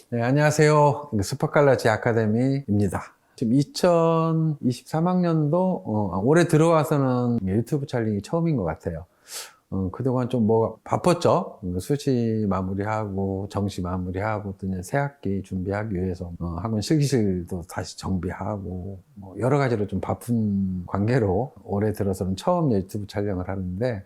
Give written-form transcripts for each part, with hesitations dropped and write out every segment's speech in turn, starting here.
네, 안녕하세요. 스파칼라지 아카데미입니다. 지금 2023학년도 올해 들어와서는 유튜브 촬영이 처음인 것 같아요. 그동안 좀 뭐가 바빴죠. 수시 마무리하고 정시 마무리하고 또 이제 새 학기 준비하기 위해서 학원 실기실도 다시 정비하고 뭐 여러 가지로 좀 바쁜 관계로 올해 들어서는 처음 유튜브 촬영을 하는데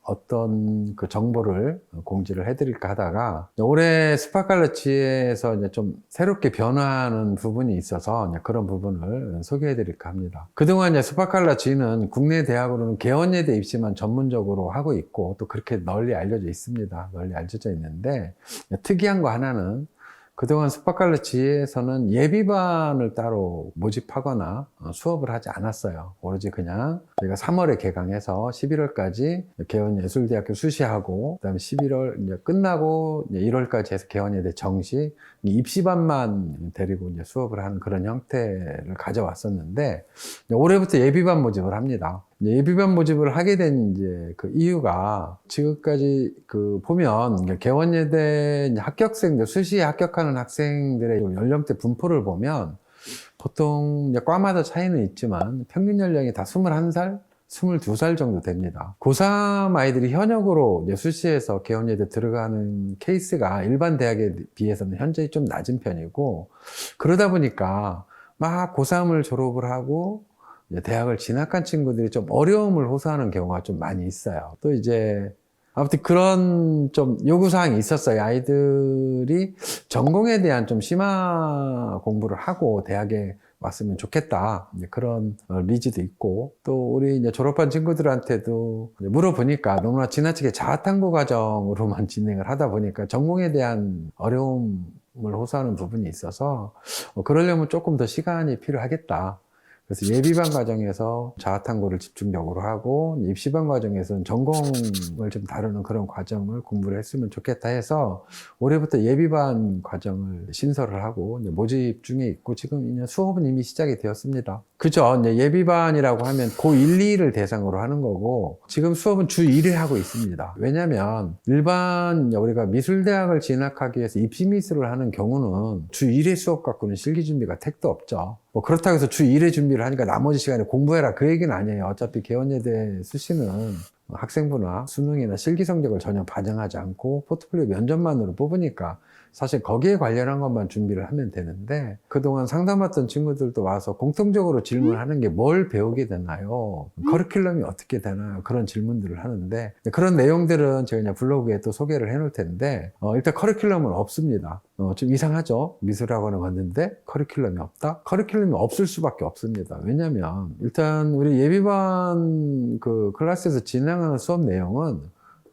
어떤 그 정보를 공지를 해드릴까 하다가 올해 스파칼라치에서 이제 좀 새롭게 변화하는 부분이 있어서 이제 그런 부분을 소개해드릴까 합니다. 그동안 이제 스파칼라치는 국내 대학으로는 개원예대 입시만 전문적으로 하고 있고 또 그렇게 널리 알려져 있습니다. 널리 알려져 있는데 특이한 거 하나는 그동안 스파칼라치에서는 예비반을 따로 모집하거나 수업을 하지 않았어요. 오로지 그냥 저희가 3월에 개강해서 11월까지 개원예술대학교 수시하고 그다음에 11월 이제 끝나고 이제 1월까지 해서 개원예대 정시 입시반만 데리고 이제 수업을 하는 그런 형태를 가져왔었는데 올해부터 예비반 모집을 합니다. 예비반 모집을 하게 된 이제 그 이유가 지금까지 그 보면 개원예대 합격생들 수시에 합격하는 학생들의 연령대 분포를 보면 보통 이제 과마다 차이는 있지만 평균 연령이 다 21살, 22살 정도 됩니다. 고3 아이들이 현역으로 이제 수시에서 개원예대 들어가는 케이스가 일반 대학에 비해서는 현재 좀 낮은 편이고 그러다 보니까 막 고3을 졸업을 하고 대학을 진학한 친구들이 좀 어려움을 호소하는 경우가 좀 많이 있어요. 또 이제 아무튼 그런 좀 요구사항이 있었어요. 아이들이 전공에 대한 좀 심화 공부를 하고 대학에 왔으면 좋겠다. 이제 그런 니즈도 있고 또 우리 이제 졸업한 친구들한테도 물어보니까 너무나 지나치게 자아탐구 과정으로만 진행을 하다 보니까 전공에 대한 어려움을 호소하는 부분이 있어서 그러려면 조금 더 시간이 필요하겠다. 그래서 예비반 과정에서 자아탐구를 집중적으로 하고 입시반 과정에서는 전공을 좀 다루는 그런 과정을 공부를 했으면 좋겠다 해서 올해부터 예비반 과정을 신설을 하고 이제 모집 중에 있고 지금 이제 수업은 이미 시작이 되었습니다. 그죠? 이제 예비반이라고 하면 고1, 2를 대상으로 하는 거고 지금 수업은 주 1회 하고 있습니다. 왜냐하면 일반 우리가 미술대학을 진학하기 위해서 입시미술을 하는 경우는 주 1회 수업 갖고는 실기준비가 택도 없죠. 뭐 그렇다고 해서 주 1회 준비를 하니까 나머지 시간에 공부해라 그 얘기는 아니에요. 어차피 개원예대 수시는 학생부나 수능이나 실기 성적을 전혀 반영하지 않고 포트폴리오 면접만으로 뽑으니까 사실 거기에 관련한 것만 준비를 하면 되는데 그동안 상담했던 친구들도 와서 공통적으로 질문하는 게 뭘 배우게 되나요? 커리큘럼이 어떻게 되나요? 그런 질문들을 하는데 그런 내용들은 제가 그냥 블로그에 또 소개를 해 놓을 텐데 일단 커리큘럼은 없습니다. 좀 이상하죠? 미술학원에 왔는데 커리큘럼이 없다? 커리큘럼이 없을 수밖에 없습니다. 왜냐면 일단 우리 예비반 그 클래스에서 진행하는 수업 내용은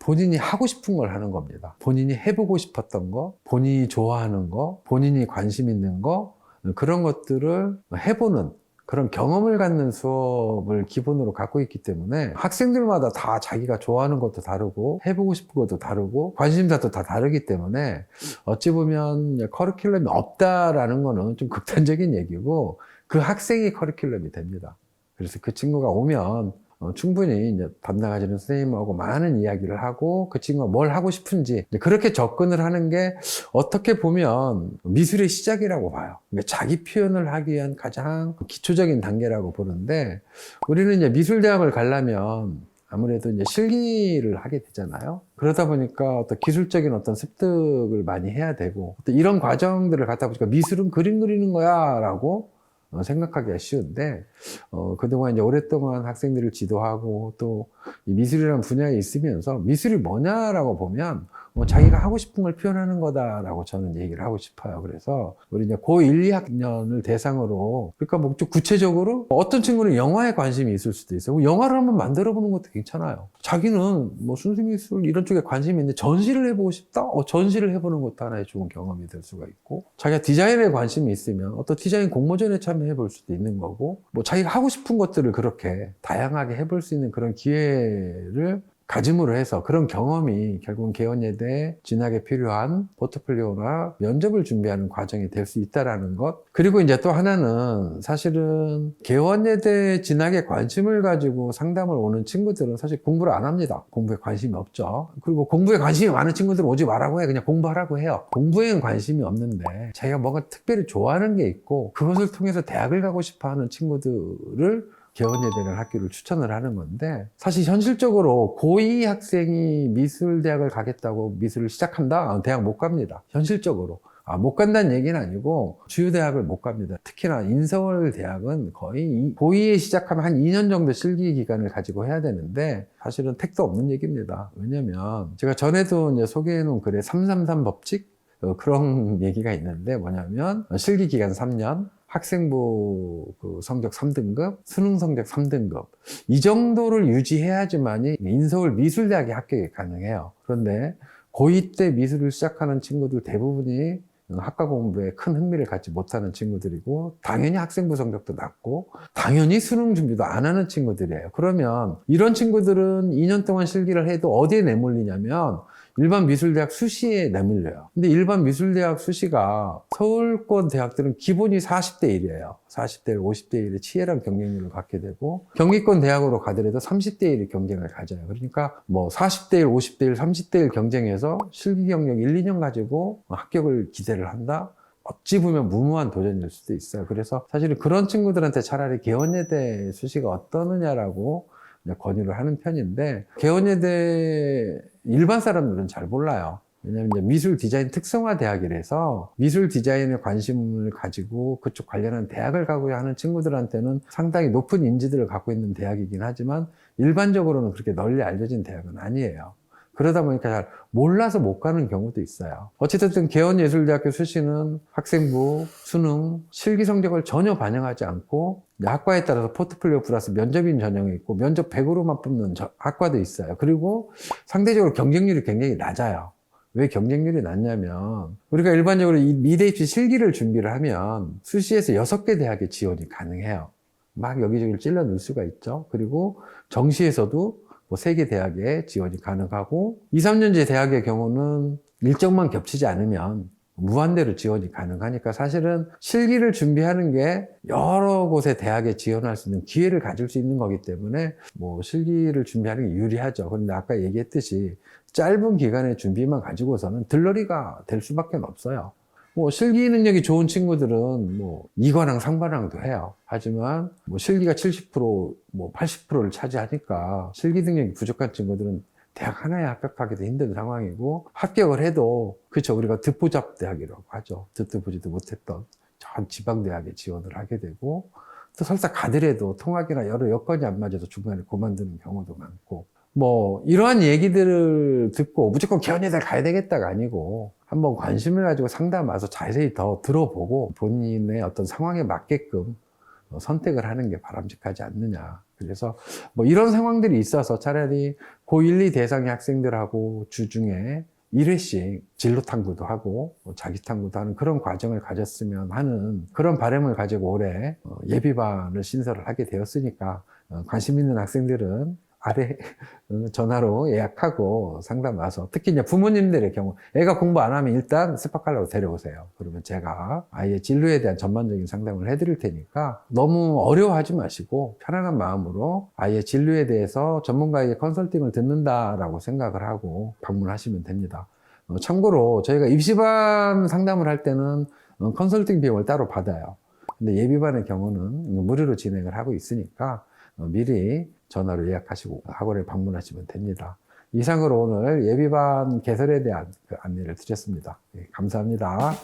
본인이 하고 싶은 걸 하는 겁니다. 본인이 해보고 싶었던 거, 본인이 좋아하는 거, 본인이 관심 있는 거, 그런 것들을 해보는 그런 경험을 갖는 수업을 기본으로 갖고 있기 때문에 학생들마다 다 자기가 좋아하는 것도 다르고 해보고 싶은 것도 다르고 관심사도 다 다르기 때문에 어찌 보면 커리큘럼이 없다라는 거는 좀 극단적인 얘기고 그 학생이 커리큘럼이 됩니다. 그래서 그 친구가 오면 충분히 이제 담당하시는 선생님하고 많은 이야기를 하고 그 친구가 뭘 하고 싶은지 그렇게 접근을 하는 게 어떻게 보면 미술의 시작이라고 봐요. 그러니까 자기 표현을 하기 위한 가장 기초적인 단계라고 보는데 우리는 이제 미술대학을 가려면 아무래도 이제 실기를 하게 되잖아요. 그러다 보니까 어떤 기술적인 어떤 습득을 많이 해야 되고 또 이런 과정들을 갖다 보니까 미술은 그림 그리는 거야 라고 생각하기가 쉬운데 그동안 이제 오랫동안 학생들을 지도하고 또 이 미술이라는 분야에 있으면서 미술이 뭐냐라고 보면 자기가 하고 싶은 걸 표현하는 거다라고 저는 얘기를 하고 싶어요. 그래서 우리 이제 고1, 2학년을 대상으로 그러니까 뭐 좀 구체적으로 어떤 친구는 영화에 관심이 있을 수도 있어요. 영화를 한번 만들어 보는 것도 괜찮아요. 자기는 뭐 순수미술 이런 쪽에 관심이 있는데 전시를 해보고 싶다? 전시를 해보는 것도 하나의 좋은 경험이 될 수가 있고 자기가 디자인에 관심이 있으면 어떤 디자인 공모전에 참여해 볼 수도 있는 거고 뭐 자기가 하고 싶은 것들을 그렇게 다양하게 해볼 수 있는 그런 기회를 가짐으로 해서 그런 경험이 결국은 개원예대에 진학에 필요한 포트폴리오나 면접을 준비하는 과정이 될 수 있다는 것. 그리고 이제 또 하나는 사실은 개원예대 진학에 관심을 가지고 상담을 오는 친구들은 사실 공부를 안 합니다. 공부에 관심이 없죠. 그리고 공부에 관심이 많은 친구들은 오지 말라고 해. 그냥 공부하라고 해요. 공부에는 관심이 없는데 자기가 뭔가 특별히 좋아하는 게 있고 그것을 통해서 대학을 가고 싶어 하는 친구들을 개원예대라는 학교를 추천을 하는 건데, 사실 현실적으로 고2 학생이 미술대학을 가겠다고 미술을 시작한다? 대학 못 갑니다. 현실적으로. 못 간다는 얘기는 아니고 주요 대학을 못 갑니다. 특히나 인서울 대학은 거의 고2에 시작하면 한 2년 정도 실기 기간을 가지고 해야 되는데 사실은 택도 없는 얘기입니다. 왜냐면 제가 전에도 이제 소개해 놓은 글에 333 법칙? 그런 얘기가 있는데 뭐냐면 실기 기간 3년, 학생부 성적 3등급, 수능 성적 3등급 이 정도를 유지해야지만이 인서울 미술대학에 합격이 가능해요. 그런데 고2 때 미술을 시작하는 친구들 대부분이 학과 공부에 큰 흥미를 갖지 못하는 친구들이고 당연히 학생부 성적도 낮고 당연히 수능 준비도 안 하는 친구들이에요. 그러면 이런 친구들은 2년 동안 실기를 해도 어디에 내몰리냐면 일반 미술대학 수시에 내몰려요. 근데 일반 미술대학 수시가 서울권 대학들은 기본이 40대 1이에요. 40대 1, 50대 1의 치열한 경쟁률을 갖게 되고 경기권 대학으로 가더라도 30대 1의 경쟁을 가져요. 그러니까 뭐 40대 1, 50대 1, 30대 1 경쟁에서 실기 경력 1, 2년 가지고 합격을 기대를 한다? 어찌 보면 무모한 도전일 수도 있어요. 그래서 사실은 그런 친구들한테 차라리 개원예대 수시가 어떠느냐라고 권유를 하는 편인데, 개원예대 일반 사람들은 잘 몰라요. 왜냐하면 이제 미술 디자인 특성화 대학이라서 미술 디자인에 관심을 가지고 그쪽 관련한 대학을 가고자 하는 친구들한테는 상당히 높은 인지도를 갖고 있는 대학이긴 하지만 일반적으로는 그렇게 널리 알려진 대학은 아니에요. 그러다 보니까 잘 몰라서 못 가는 경우도 있어요. 어쨌든 개원예술대학교 수시는 학생부, 수능, 실기 성적을 전혀 반영하지 않고 학과에 따라서 포트폴리오 플러스 면접인 전형이 있고 면접 100으로만 뽑는 학과도 있어요. 그리고 상대적으로 경쟁률이 굉장히 낮아요. 왜 경쟁률이 낮냐면 우리가 일반적으로 이 미대 입시 실기를 준비를 하면 수시에서 6개 대학에 지원이 가능해요. 막 여기저기 찔러 넣을 수가 있죠. 그리고 정시에서도 뭐 3개 대학에 지원이 가능하고 2, 3년제 대학의 경우는 일정만 겹치지 않으면 무한대로 지원이 가능하니까 사실은 실기를 준비하는 게 여러 곳의 대학에 지원할 수 있는 기회를 가질 수 있는 거기 때문에 뭐 실기를 준비하는 게 유리하죠. 그런데 아까 얘기했듯이 짧은 기간의 준비만 가지고서는 들러리가 될 수밖에 없어요. 뭐 실기 능력이 좋은 친구들은 뭐 2관왕, 3관왕도 해요. 하지만 뭐 실기가 70%, 뭐 80%를 차지하니까 실기 능력이 부족한 친구들은 대학 하나에 합격하기도 힘든 상황이고 합격을 해도 그렇죠. 우리가 듣보잡 대학이라고 하죠. 듣도 보지도 못했던 전 지방대학에 지원을 하게 되고 또 설사 가더라도 통학이나 여러 여건이 안 맞아서 중간에 그만두는 경우도 많고 뭐 이러한 얘기들을 듣고 무조건 개원예대 가야 되겠다가 아니고 한번 관심을 가지고 상담 와서 자세히 더 들어보고 본인의 어떤 상황에 맞게끔 선택을 하는 게 바람직하지 않느냐. 그래서 뭐 이런 상황들이 있어서 차라리 고1, 2 대상의 학생들하고 주중에 1회씩 진로 탐구도 하고 자기 탐구도 하는 그런 과정을 가졌으면 하는 그런 바람을 가지고 올해 예비반을 신설을 하게 되었으니까 관심 있는 학생들은 아래 전화로 예약하고 상담 와서 특히 이제 부모님들의 경우 애가 공부 안 하면 일단 스파클라로 데려오세요. 그러면 제가 아예 진로에 대한 전반적인 상담을 해드릴 테니까 너무 어려워하지 마시고 편안한 마음으로 아예 진로에 대해서 전문가에게 컨설팅을 듣는다라고 생각을 하고 방문하시면 됩니다. 참고로 저희가 입시반 상담을 할 때는 컨설팅 비용을 따로 받아요. 근데 예비반의 경우는 무료로 진행을 하고 있으니까 미리 전화로 예약하시고 학원에 방문하시면 됩니다. 이상으로 오늘 예비반 개설에 대한 그 안내를 드렸습니다. 감사합니다.